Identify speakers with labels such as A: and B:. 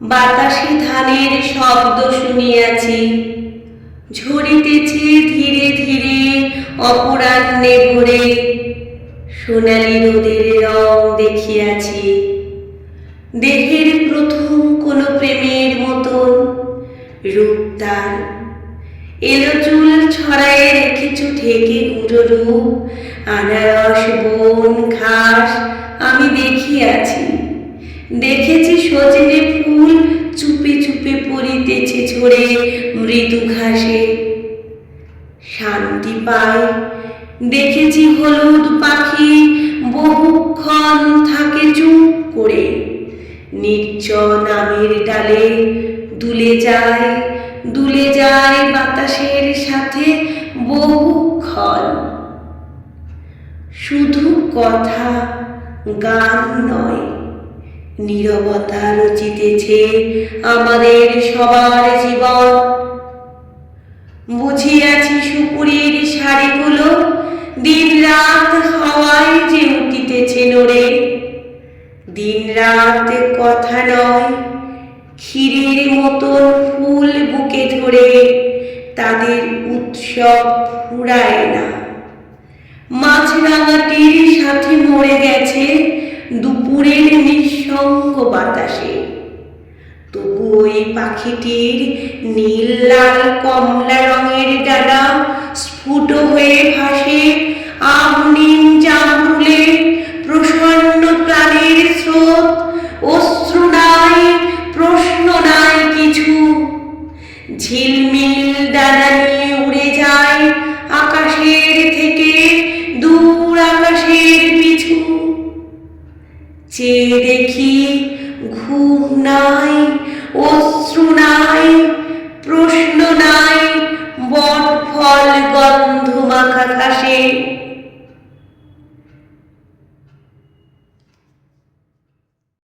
A: বাতাসে ধানের শব্দ শুনিয়াছি, ঝরিতেছে ধীরে ধীরে অপরাহ্নে ভোরে, সোনালি রোদের রং দেখিয়াছি। দেহের প্রথম কোনো প্রেমের মতন রূপ তার, এলো চুল ছড়ায়ে রেখেছ ঠেকে গুঁড়ো রূপ, আনারস বন ঘাস আমি দেখিয়াছি। দেখেছি সজনে ফুল চুপে চুপে পড়িতেছে ঝরে মৃদু ঘাসে, শান্তি পাই। দেখেছি হলুদ পাখি বহুক্ষণ থাকে চুপ করে, নির্জন আমের ডালে দুলে যায় বাতাসের সাথে বহুক্ষণ। শুধু কথা গান নয়, নীরবতা রচিতেছে আমাদের সবার জীবন। বুঝিয়াছি সুপুরীর শাড়িগুলো দিন রাত হাওয়ায় যে উঠিতেছে নড়ে। দিন রাত কথা নয়, ক্ষীরের মতন ফুল বুকে ধরে তাদের উৎসব ফুরায় না। মাছরাঙাটির সাথে মরে গেছে দুপুরের নিঃসঙ্গ বাতাসে, তবু ওই পাখিটির নীল লাল কমলা রঙের ডানা স্ফুট হয়ে ভাসে আগুনিন জামরুলে প্রসন্ন প্রাণের স্রোত। অশ্রু নাই, প্রশ্ন নাই কিছু, ঝিলমিল ডানা নিয়ে উড়ে যায় আকাশের থেকে দূর আকাশের পিছু। চেয়ে দেখি ঘুম নাই, অশ্রু নাই, প্রশ্ন নাই, বট ফল গন্ধ মাখা ঘাসে